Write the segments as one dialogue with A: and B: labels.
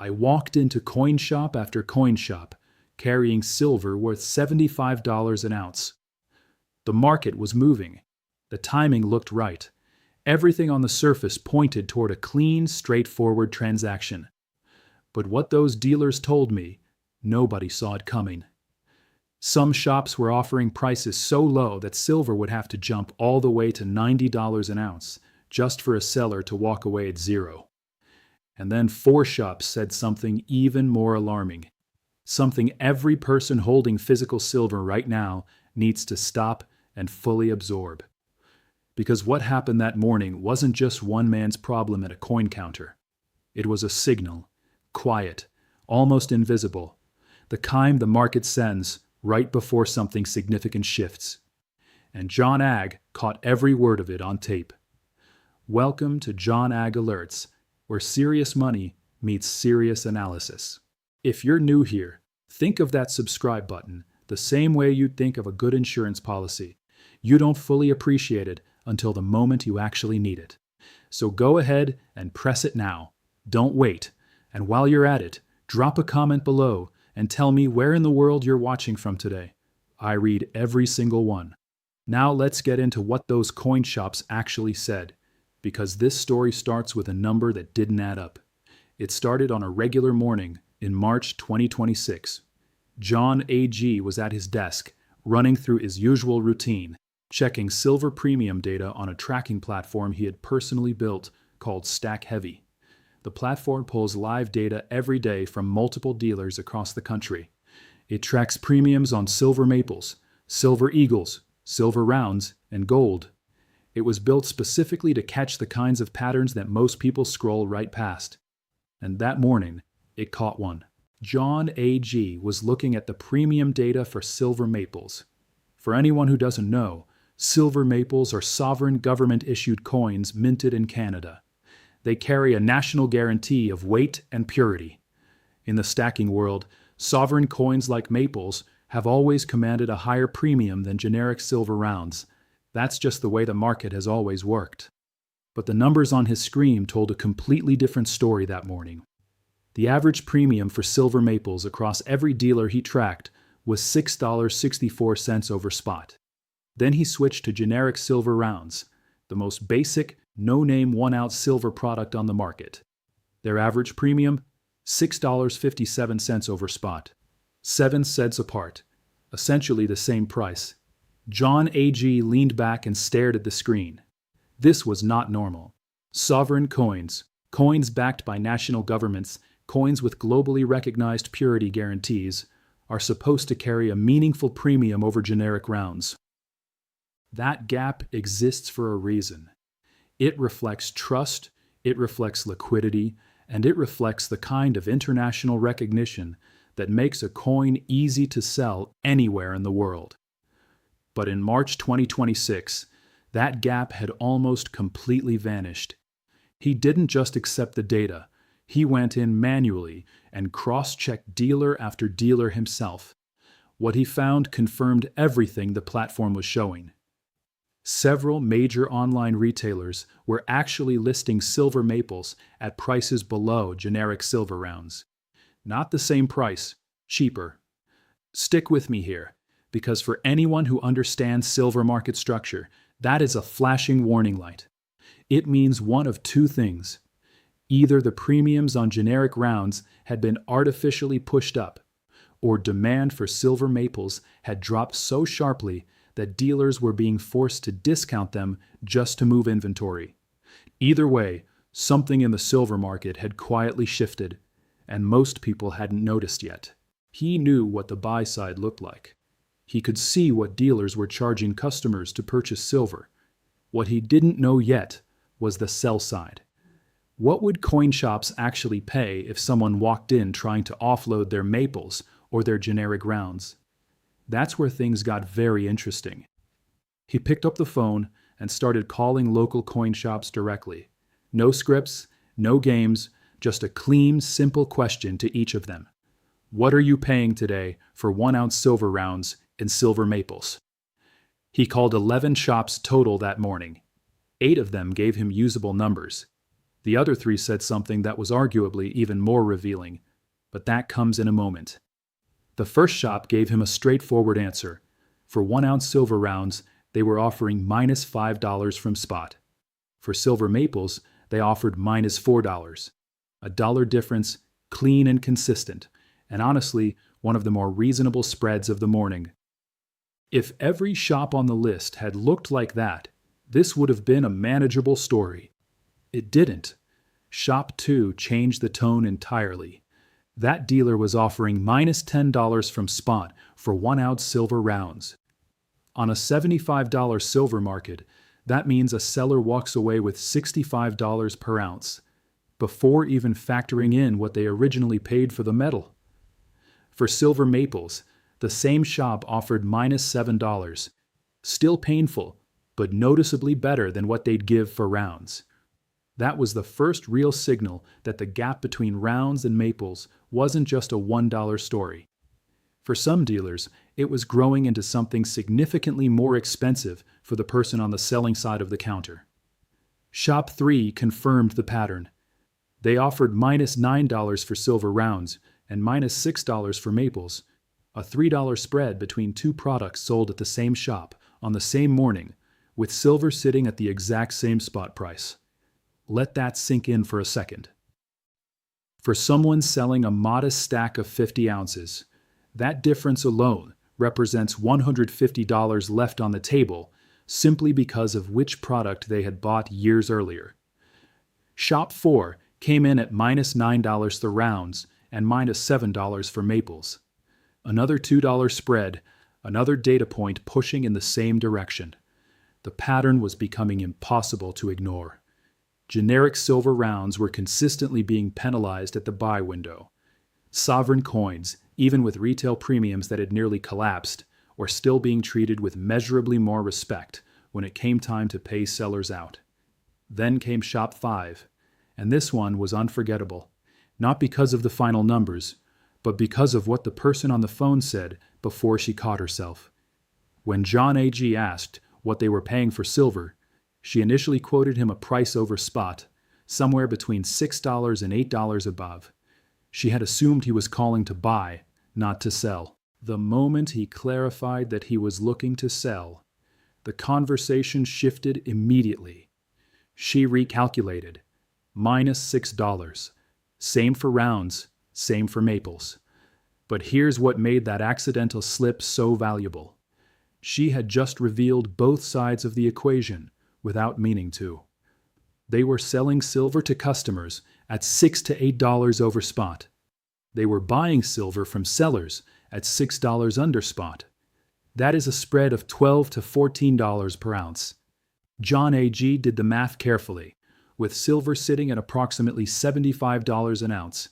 A: I walked into coin shop after coin shop, carrying silver worth $75 an ounce. The market was moving. The timing looked right. Everything on the surface pointed toward a clean, straightforward transaction. But what those dealers told me, nobody saw it coming. Some shops were offering prices so low that silver would have to jump all the way to $90 an ounce just for a seller to walk away at zero. And then 4 shops said something even more alarming. Something every person holding physical silver right now needs to stop and fully absorb. Because what happened that morning wasn't just one man's problem at a coin counter. It was a signal, quiet, almost invisible, the kind the market sends right before something significant shifts. And John Ag caught every word of it on tape. Welcome to JON AG Alerts, where serious money meets serious analysis. If you're new here, think of that subscribe button the same way you'd think of a good insurance policy. You don't fully appreciate it until the moment you actually need it. So go ahead and press it now. Don't wait. And while you're at it, drop a comment below and tell me where in the world you're watching from today. I read every single one. Now let's get into what those coin shops actually said, because this story starts with a number that didn't add up. It started on a regular morning in March 2026. JON AG was at his desk, running through his usual routine, checking silver premium data on a tracking platform he had personally built called Stack Heavy. The platform pulls live data every day from multiple dealers across the country. It tracks premiums on silver maples, silver eagles, silver rounds, and gold. It was built specifically to catch the kinds of patterns that most people scroll right past. And that morning, it caught one. JON AG was looking at the premium data for silver maples. For anyone who doesn't know, silver maples are sovereign government-issued coins minted in Canada. They carry a national guarantee of weight and purity. In the stacking world, sovereign coins like maples have always commanded a higher premium than generic silver rounds. That's just the way the market has always worked. But the numbers on his screen told a completely different story that morning. The average premium for silver maples across every dealer he tracked was $6.64 over spot. Then he switched to generic silver rounds, the most basic, no-name 1-ounce silver product on the market. Their average premium, $6.57 over spot, 7 cents apart, essentially the same price. JON AG leaned back and stared at the screen. This was not normal. Sovereign coins, coins backed by national governments, coins with globally recognized purity guarantees, are supposed to carry a meaningful premium over generic rounds. That gap exists for a reason. It reflects trust, it reflects liquidity, and it reflects the kind of international recognition that makes a coin easy to sell anywhere in the world. But in March 2026, that gap had almost completely vanished. He didn't just accept the data. He went in manually and cross-checked dealer after dealer himself. What he found confirmed everything the platform was showing. Several major online retailers were actually listing silver maples at prices below generic silver rounds. Not the same price, cheaper. Stick with me here, because for anyone who understands silver market structure, that is a flashing warning light. It means one of two things. Either the premiums on generic rounds had been artificially pushed up, or demand for silver maples had dropped so sharply that dealers were being forced to discount them just to move inventory. Either way, something in the silver market had quietly shifted, and most people hadn't noticed yet. He knew what the buy side looked like. He could see what dealers were charging customers to purchase silver. What he didn't know yet was the sell side. What would coin shops actually pay if someone walked in trying to offload their maples or their generic rounds? That's where things got very interesting. He picked up the phone and started calling local coin shops directly. No scripts, no games, just a clean, simple question to each of them. What are you paying today for 1-ounce silver rounds in silver maples? He called 11 shops total that morning. 8 of them gave him usable numbers. The other three said something that was arguably even more revealing, but that comes in a moment. The first shop gave him a straightforward answer. For 1 ounce silver rounds, they were offering minus $5 from spot. For silver maples, they offered minus $4. A dollar difference, clean and consistent, and honestly, one of the more reasonable spreads of the morning. If every shop on the list had looked like that, this would have been a manageable story. It didn't. Shop 2 changed the tone entirely. That dealer was offering minus $10 from spot for 1 ounce silver rounds. On a $75 silver market, that means a seller walks away with $65 per ounce, before even factoring in what they originally paid for the metal. For silver maples, the same shop offered minus $7. Still painful, but noticeably better than what they'd give for rounds. That was the first real signal that the gap between rounds and maples wasn't just a $1 story. For some dealers, it was growing into something significantly more expensive for the person on the selling side of the counter. Shop 3 confirmed the pattern. They offered minus $9 for silver rounds and minus $6 for maples, a $3 spread between two products sold at the same shop on the same morning, with silver sitting at the exact same spot price. Let that sink in for a second. For someone selling a modest stack of 50 ounces, that difference alone represents $150 left on the table simply because of which product they had bought years earlier. Shop 4 came in at minus $9 for rounds and minus $7 for maples. Another $2 spread, another data point pushing in the same direction. The pattern was becoming impossible to ignore. Generic silver rounds were consistently being penalized at the buy window. Sovereign coins, even with retail premiums that had nearly collapsed, were still being treated with measurably more respect when it came time to pay sellers out. Then came Shop 5, and this one was unforgettable, not because of the final numbers, but because of what the person on the phone said before she caught herself. When John AG asked what they were paying for silver, she initially quoted him a price over spot, somewhere between $6 and $8 above. She had assumed he was calling to buy, not to sell. The moment he clarified that he was looking to sell, the conversation shifted immediately. She recalculated. Minus $6. Same for rounds, same for maples. But here's what made that accidental slip so valuable. She had just revealed both sides of the equation without meaning to. They were selling silver to customers at $6 to $8 over spot. They were buying silver from sellers at $6 under spot. That is a spread of $12 to $14 per ounce. John AG did the math carefully, with silver sitting at approximately $75 an ounce.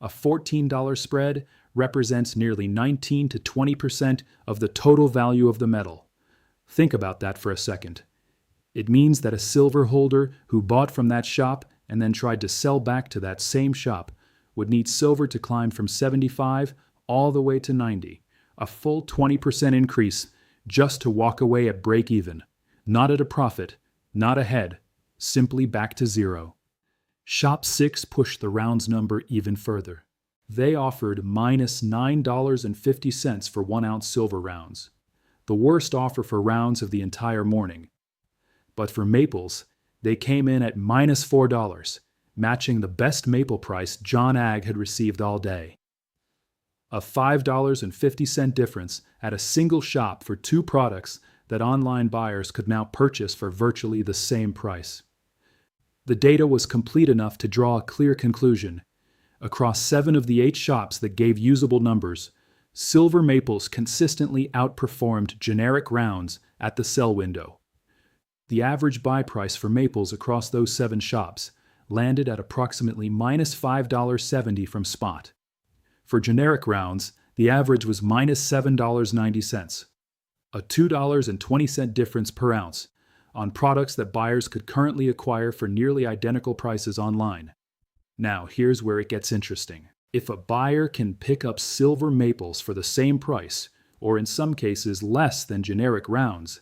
A: A $14 spread represents nearly 19 to 20% of the total value of the metal. Think about that for a second. It means that a silver holder who bought from that shop and then tried to sell back to that same shop would need silver to climb from 75 all the way to 90, a full 20% increase just to walk away at break even, not at a profit, not ahead, simply back to zero. Shop 6 pushed the rounds number even further. They offered minus $9.50 for 1 ounce silver rounds, the worst offer for rounds of the entire morning. But for maples, they came in at minus $4, matching the best maple price JON AG had received all day. A $5.50 difference at a single shop for two products that online buyers could now purchase for virtually the same price. The data was complete enough to draw a clear conclusion. Across 7 of the 8 shops that gave usable numbers, silver maples consistently outperformed generic rounds at the sell window. The average buy price for maples across those 7 shops landed at approximately minus $5.70 from spot. For generic rounds, the average was minus $7.90, a $2.20 difference per ounce on products that buyers could currently acquire for nearly identical prices online. Now, here's where it gets interesting. If a buyer can pick up silver maples for the same price, or in some cases less than generic rounds,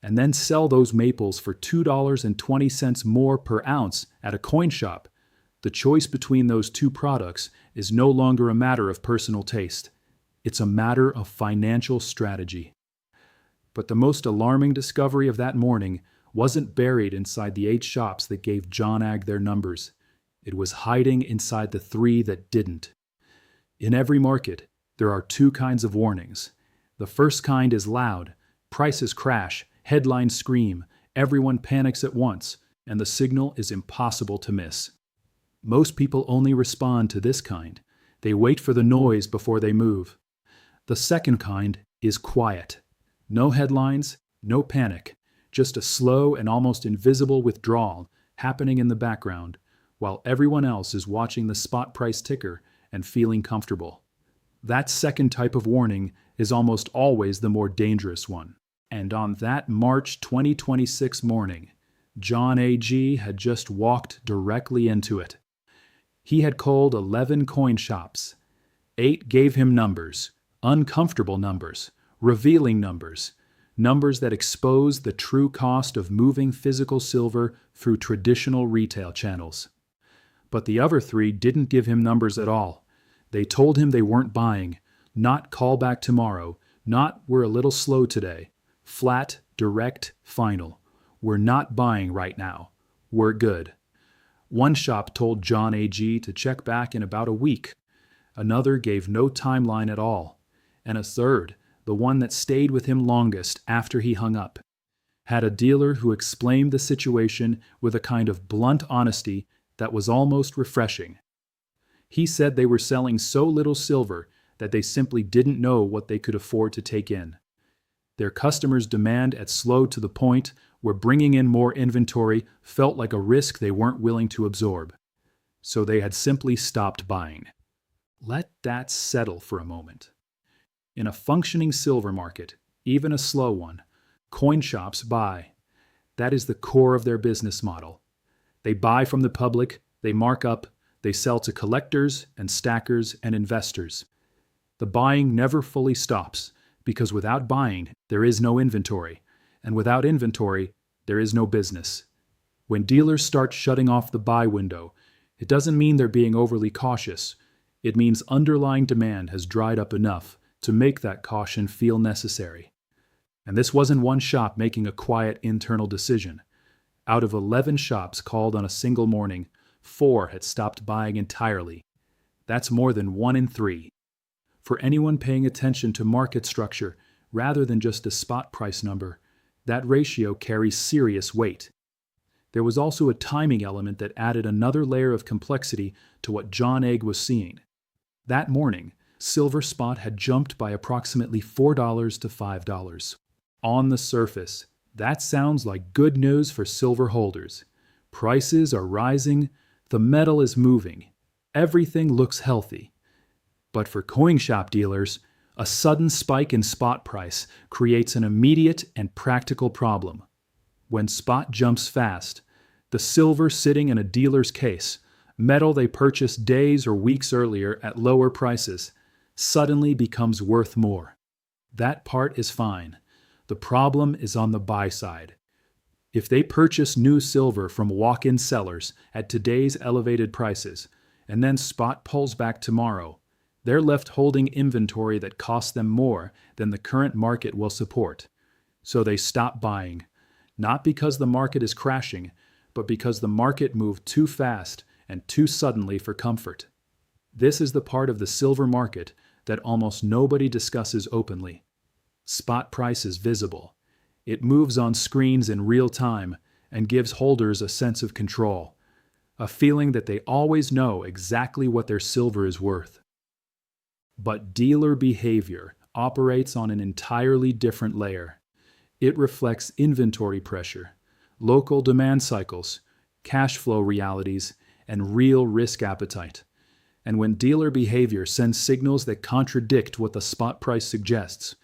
A: and then sell those maples for $2.20 more per ounce at a coin shop, the choice between those two products is no longer a matter of personal taste. It's a matter of financial strategy. But the most alarming discovery of that morning wasn't buried inside the 8 shops that gave John Ag their numbers. It was hiding inside the 3 that didn't. In every market, there are 2 kinds of warnings. The first kind is loud. Prices crash, headlines scream, everyone panics at once, and the signal is impossible to miss. Most people only respond to this kind. They wait for the noise before they move. The second kind is quiet. No headlines, no panic, just a slow and almost invisible withdrawal happening in the background, while everyone else is watching the spot price ticker and feeling comfortable. That second type of warning is almost always the more dangerous one. And on that March 2026 morning, John AG had just walked directly into it. He had called 11 coin shops. 8 gave him numbers, uncomfortable numbers, revealing numbers, numbers that expose the true cost of moving physical silver through traditional retail channels. But the other 3 didn't give him numbers at all. They told him they weren't buying, not call back tomorrow, not we're a little slow today. Flat, direct, final. We're not buying right now. We're good. One shop told John AG to check back in about a week. Another gave no timeline at all. And a third, the one that stayed with him longest after he hung up, had a dealer who explained the situation with a kind of blunt honesty that was almost refreshing. He said they were selling so little silver that they simply didn't know what they could afford to take in. Their customers' demand had slowed to the point where bringing in more inventory felt like a risk they weren't willing to absorb. So they had simply stopped buying. Let that settle for a moment. In a functioning silver market, even a slow one, coin shops buy. That is the core of their business model. They buy from the public, they mark up, they sell to collectors and stackers and investors. The buying never fully stops, because without buying, there is no inventory, and without inventory, there is no business. When dealers start shutting off the buy window, it doesn't mean they're being overly cautious. It means underlying demand has dried up enough to make that caution feel necessary. And this wasn't one shop making a quiet internal decision. Out of 11 shops called on a single morning, 4 had stopped buying entirely. That's more than 1 in 3. For anyone paying attention to market structure rather than just a spot price number, that ratio carries serious weight. There was also a timing element that added another layer of complexity to what John Ag was seeing. That morning, silver spot had jumped by approximately $4 to $5. On the surface, that sounds like good news for silver holders. Prices are rising, the metal is moving, everything looks healthy. But for coin shop dealers, a sudden spike in spot price creates an immediate and practical problem. When spot jumps fast, the silver sitting in a dealer's case, metal they purchased days or weeks earlier at lower prices, suddenly becomes worth more. That part is fine. The problem is on the buy side. If they purchase new silver from walk-in sellers at today's elevated prices, and then spot pulls back tomorrow, they're left holding inventory that costs them more than the current market will support. So they stop buying, not because the market is crashing, but because the market moved too fast and too suddenly for comfort. This is the part of the silver market that almost nobody discusses openly. Spot price is visible. It moves on screens in real time and gives holders a sense of control, a feeling that they always know exactly what their silver is worth. But dealer behavior operates on an entirely different layer. It reflects inventory pressure, local demand cycles, cash flow realities, and real risk appetite. And when dealer behavior sends signals that contradict what the spot price suggests,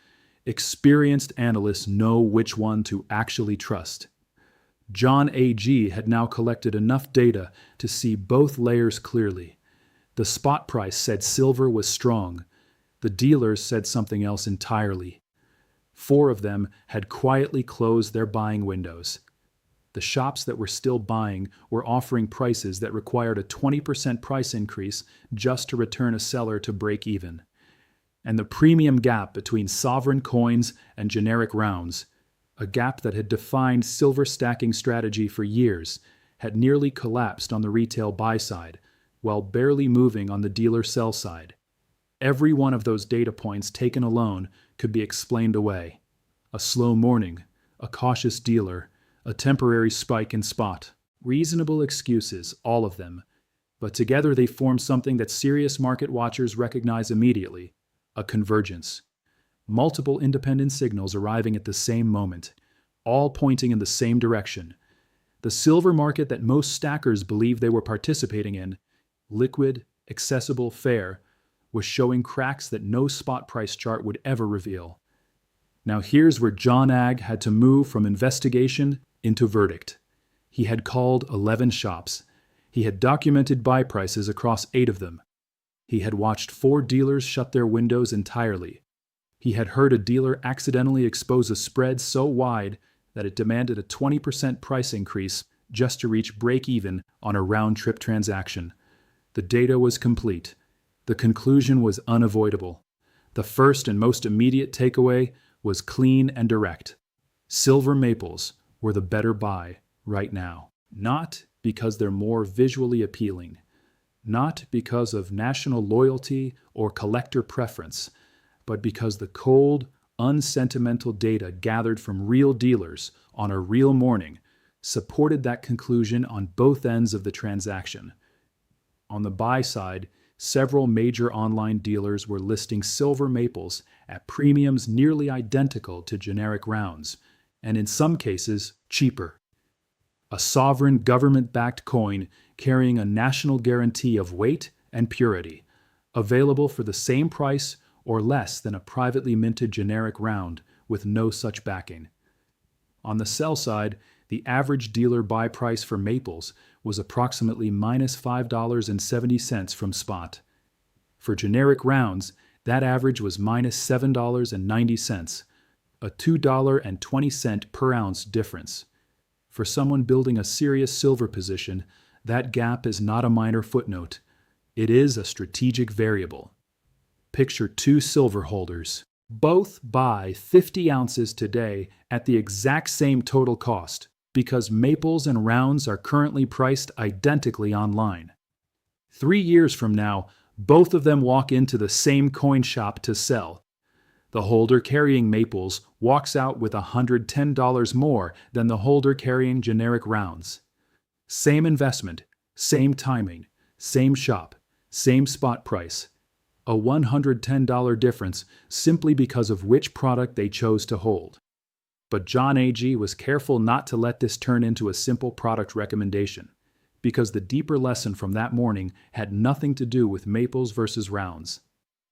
A: experienced analysts know which one to actually trust. John AG had now collected enough data to see both layers clearly. The spot price said silver was strong. The dealers said something else entirely. 4 of them had quietly closed their buying windows. The shops that were still buying were offering prices that required a 20% price increase just to return a seller to break even. And the premium gap between sovereign coins and generic rounds, a gap that had defined silver stacking strategy for years, had nearly collapsed on the retail buy side, while barely moving on the dealer sell side. Every one of those data points taken alone could be explained away. A slow morning, a cautious dealer, a temporary spike in spot. Reasonable excuses, all of them. But together they form something that serious market watchers recognize immediately: a convergence. Multiple independent signals arriving at the same moment, all pointing in the same direction. The silver market that most stackers believed they were participating in, liquid, accessible, fair, was showing cracks that no spot price chart would ever reveal. Now here's where JON AG had to move from investigation into verdict. He had called 11 shops. He had documented buy prices across 8 of them. He had watched 4 dealers shut their windows entirely. He had heard a dealer accidentally expose a spread so wide that it demanded a 20% price increase just to reach break-even on a round-trip transaction. The data was complete. The conclusion was unavoidable. The first and most immediate takeaway was clean and direct. Silver maples were the better buy right now. Not because they're more visually appealing. Not because of national loyalty or collector preference, but because the cold, unsentimental data gathered from real dealers on a real morning supported that conclusion on both ends of the transaction. On the buy side, several major online dealers were listing silver maples at premiums nearly identical to generic rounds, and in some cases, cheaper. A sovereign government-backed coin carrying a national guarantee of weight and purity, available for the same price or less than a privately minted generic round with no such backing. On the sell side, the average dealer buy price for maples was approximately minus $5.70 from spot. For generic rounds, that average was minus $7.90, a $2.20 per ounce difference. For someone building a serious silver position, that gap is not a minor footnote. It is a strategic variable. Picture 2 silver holders. Both buy 50 ounces today at the exact same total cost because maples and rounds are currently priced identically online. 3 years from now, both of them walk into the same coin shop to sell. The holder carrying maples walks out with $110 more than the holder carrying generic rounds. Same investment, same timing, same shop, same spot price. A $110 difference simply because of which product they chose to hold. But JON AG was careful not to let this turn into a simple product recommendation, because the deeper lesson from that morning had nothing to do with maples versus rounds.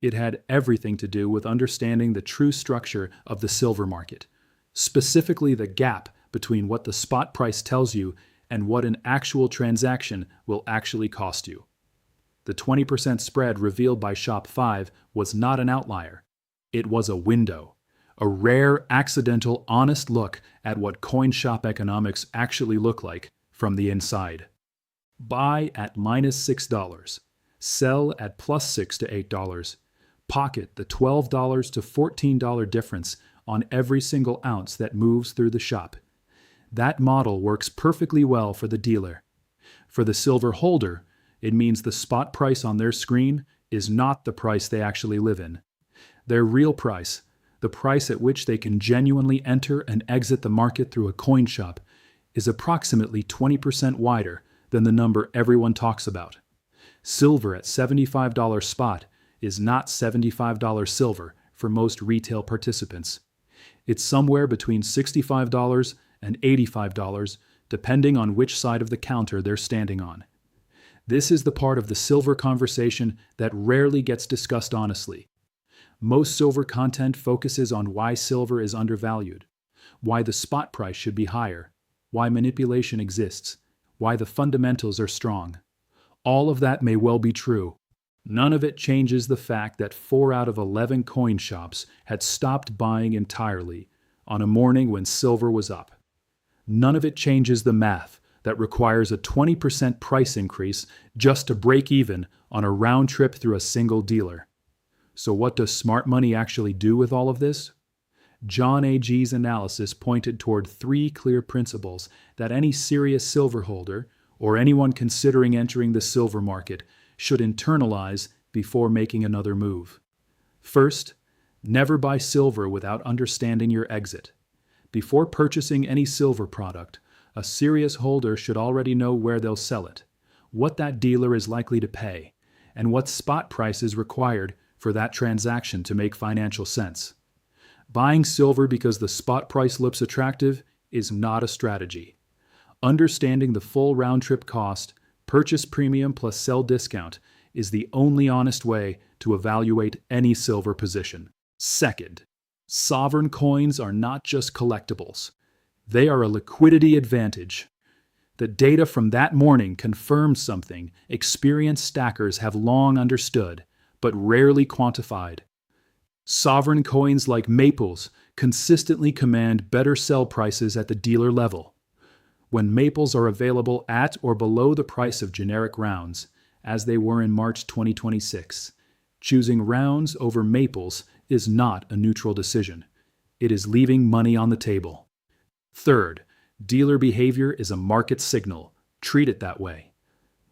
A: It had everything to do with understanding the true structure of the silver market, specifically the gap between what the spot price tells you and what an actual transaction will actually cost you. The 20% spread revealed by Shop 5 was not an outlier. It was a window, a rare, accidental, honest look at what coin shop economics actually look like from the inside. Buy at minus $6, sell at plus $6 to $8, pocket the $12 to $14 difference on every single ounce that moves through the shop. That model works perfectly well for the dealer. For the silver holder, it means the spot price on their screen is not the price they actually live in. Their real price, the price at which they can genuinely enter and exit the market through a coin shop, is approximately 20% wider than the number everyone talks about. Silver at $75 spot is not $75 silver for most retail participants. It's somewhere between $65 and $85, depending on which side of the counter they're standing on. This is the part of the silver conversation that rarely gets discussed honestly. Most silver content focuses on why silver is undervalued, why the spot price should be higher, why manipulation exists, why the fundamentals are strong. All of that may well be true, None of it changes the fact that 4 out of 11 coin shops had stopped buying entirely on a morning when silver was up. None of it changes the math that requires a 20% price increase just to break even on a round trip through a single dealer. So what does smart money actually do with all of this? JON AG's analysis pointed toward 3 clear principles that any serious silver holder, or anyone considering entering the silver market, should internalize before making another move. First, never buy silver without understanding your exit. Before purchasing any silver product, a serious holder should already know where they'll sell it, what that dealer is likely to pay, and what spot price is required for that transaction to make financial sense. Buying silver because the spot price looks attractive is not a strategy. Understanding the full round-trip cost, purchase premium plus sell discount, is the only honest way to evaluate any silver position. Second, sovereign coins are not just collectibles. They are a liquidity advantage. The data from that morning confirms something experienced stackers have long understood, but rarely quantified. Sovereign coins like Maples consistently command better sell prices at the dealer level. When Maples are available at or below the price of generic rounds, as they were in March 2026, choosing rounds over Maples is not a neutral decision. It is leaving money on the table. Third, dealer behavior is a market signal. Treat it that way.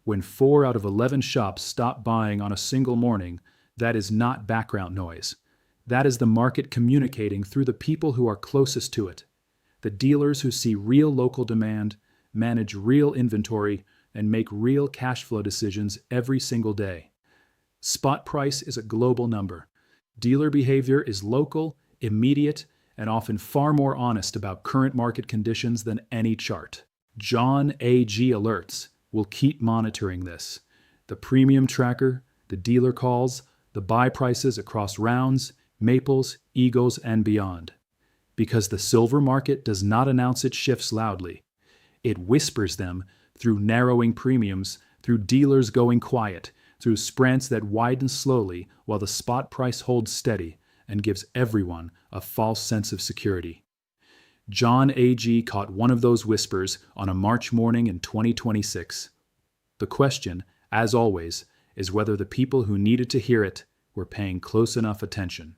A: When 4 out of 11 shops stop buying on a single morning, that is not background noise. That is the market communicating through the people who are closest to it. The dealers who see real local demand, manage real inventory, and make real cash flow decisions every single day. Spot price is a global number. Dealer behavior is local, immediate, and often far more honest about current market conditions than any chart. JON AG Alerts will keep monitoring this. The premium tracker, the dealer calls, the buy prices across rounds, Maples, Eagles, and beyond. Because the silver market does not announce its shifts loudly. It whispers them through narrowing premiums, through dealers going quiet, through spreads that widen slowly while the spot price holds steady and gives everyone a false sense of security. JON AG caught one of those whispers on a March morning in 2026. The question, as always, is whether the people who needed to hear it were paying close enough attention.